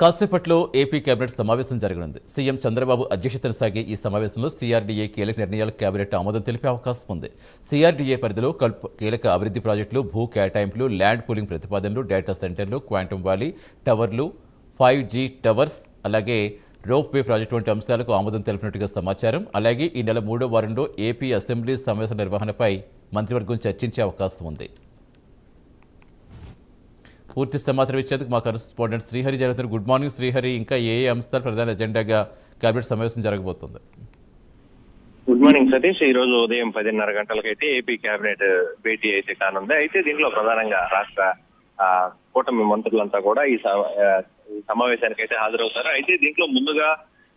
కాసేపట్లో AP cabinet సమావేశం జరగనుంది. సీఎం చంద్రబాబు అధ్యక్షతన సాగే ఈ సమావేశంలో సీఆర్డీఏ కీలక నిర్ణయాలకు కేబినెట్ ఆమోదం తెలిపే అవకాశం ఉంది. సీఆర్డీఏ పరిధిలో కీలక అభివృద్ధి ప్రాజెక్టులు, భూ కేటాయింపులు, ల్యాండ్ పూలింగ్ ప్రతిపాదనలు, డేటా సెంటర్లు, క్వాంటమ్ వ్యాలీ టవర్లు, 5G టవర్స్, అలాగే రోప్ వే ప్రాజెక్టు వంటి అంశాలకు ఆమోదం తెలిపినట్టుగా సమాచారం. అలాగే ఈ నెల 3వ వారంలో ఏపీ అసెంబ్లీ సమావేశ నిర్వహణపై మంత్రివర్గం చర్చించే అవకాశం ఉంది. పూర్తి సమాచారం ఇచ్చేందుకు మా కరెస్పాండెంట్ శ్రీహరి జరుగుతున్నారు. Good morning Srihari. ఇంకా ఏ అంశాలు ప్రధాన ఎజెండాగా కేబినెట్ సమావేశం జరగబోతుంది? Good morning Satish. ఈ రోజు ఉదయం 10:30 గంటలకైతే ఏపీ కేబినెట్ భేటీ అయితే కానుంది. అయితే దీంట్లో ప్రధానంగా రాష్ట్ర కూటమి మంత్రులంతా కూడా ఈ సమావేశానికి అయితే హాజరవుతారు. అయితే దీంట్లో ముందుగా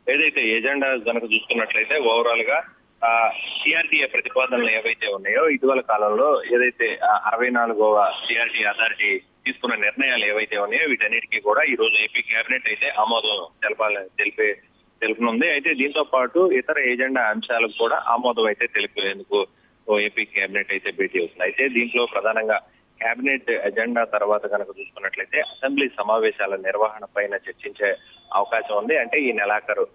ఏదైతే ఎజెండా కనుక చూసుకున్నట్లయితే ఓవరాల్ గా సిఆర్టీఏ ప్రతిపాదనలు ఏవైతే ఉన్నాయో ఇటీవల కాలంలో ఏదైతే 64వ సిఆర్టీ అథారిటీ తీసుకున్న నిర్ణయాలు ఏవైతే ఉన్నాయో వీటన్నిటికీ కూడా ఈ రోజు ఏపీ కేబినెట్ అయితే ఆమోదం తెలుపనుంది. అయితే దీంతో పాటు ఇతర ఎజెండా అంశాలకు కూడా ఆమోదం అయితే తెలిపేందుకు ఏపీ కేబినెట్ అయితే భేటీ అవుతుంది. అయితే దీంట్లో ప్రధానంగా కేబినెట్ ఎజెండా తర్వాత కనుక చూసుకున్నట్లయితే అసెంబ్లీ సమావేశాల నిర్వహణ పైన చర్చించే అవకాశం ఉంది. అంటే ఈ నెలాఖరు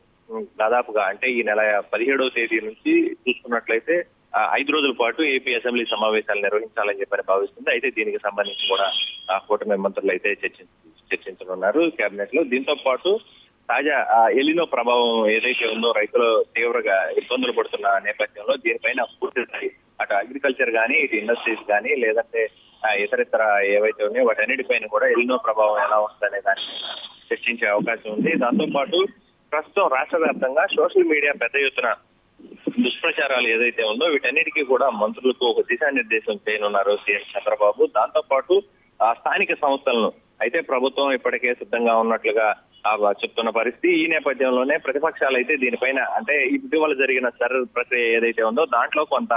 దాదాపుగా అంటే ఈ నెల 17వ తేదీ నుంచి చూసుకున్నట్లయితే 5 రోజుల పాటు ఏపీ అసెంబ్లీ సమావేశాలు నిర్వహించాలని చెప్పని భావిస్తుంది. అయితే దీనికి సంబంధించి కూడా కూటమి మంత్రులు అయితే చర్చించనున్నారు కేబినెట్ లో. దీంతో పాటు తాజా ఎలినో ప్రభావం ఏదైతే ఉందో రైతులు తీవ్రంగా ఇబ్బందులు పడుతున్న నేపథ్యంలో దీనిపైన పూర్తి స్థాయి అటు అగ్రికల్చర్ కానీ ఇటు ఇండస్ట్రీస్ కానీ లేదంటే ఇతరితర ఏవైతే ఉన్నాయో వాటన్నిటిపైన కూడా ఎలినో ప్రభావం ఎలా వస్తుందనే దాన్ని చర్చించే అవకాశం ఉంది. దాంతో పాటు ప్రస్తుతం రాష్ట్ర వ్యాప్తంగా సోషల్ మీడియా పెద్ద ఎత్తున దుష్ప్రచారాలు ఏదైతే ఉందో వీటన్నిటికీ కూడా మంత్రులకు ఒక దిశానిర్దేశం చేయనున్నారు సీఎం చంద్రబాబు. దాంతో పాటు స్థానిక సంస్థలను అయితే ప్రభుత్వం ఇప్పటికే సిద్ధంగా ఉన్నట్లుగా చెప్తున్న పరిస్థితి. ఈ నేపథ్యంలోనే ప్రతిపక్షాలు అయితే దీనిపైన అంటే ఇటీవల జరిగిన ప్రక్రియ ఏదైతే ఉందో దాంట్లో కొంత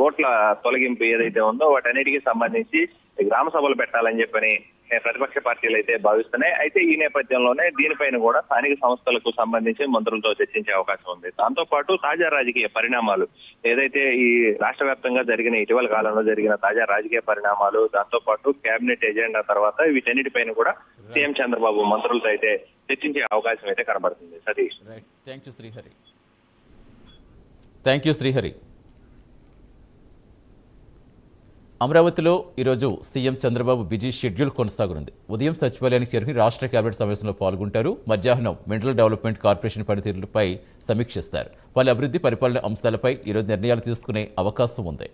ఓట్ల తొలగింపు ఏదైతే ఉందో వాటన్నిటికీ సంబంధించి గ్రామ సభలు పెట్టాలని చెప్పని ప్రతిపక్ష పార్టీలు అయితే భావిస్తున్నాయి. అయితే ఈ నేపథ్యంలోనే దీనిపైన కూడా స్థానిక సంస్థలకు సంబంధించి మంత్రులతో చర్చించే అవకాశం ఉంది. దాంతో పాటు తాజా రాజకీయ పరిణామాలు ఏదైతే ఈ రాష్ట్ర వ్యాప్తంగా జరిగిన ఇటీవల కాలంలో జరిగిన తాజా రాజకీయ పరిణామాలు, దాంతో పాటు కేబినెట్ ఎజెండా తర్వాత వీటన్నిటిపైన కూడా సీఎం చంద్రబాబు మంత్రులతో అయితే చర్చించే అవకాశం అయితే కనబడుతుంది. సతీష్. Thank you Srihari. అమరావతిలో ఈరోజు సీఎం చంద్రబాబు బిజీ షెడ్యూల్ కొనసాగనుంది. ఉదయం సచివాలయానికి చేరుకుని రాష్ట్ర కేబినెట్ సమావేశంలో పాల్గొంటారు. మధ్యాహ్నం మినరల్ డెవలప్మెంట్ కార్పొరేషన్ పనితీరులపై సమీక్షిస్తారు. పలు అభివృద్ధి పరిపాలన అంశాలపై ఈరోజు నిర్ణయాలు తీసుకునే అవకాశం ఉంది.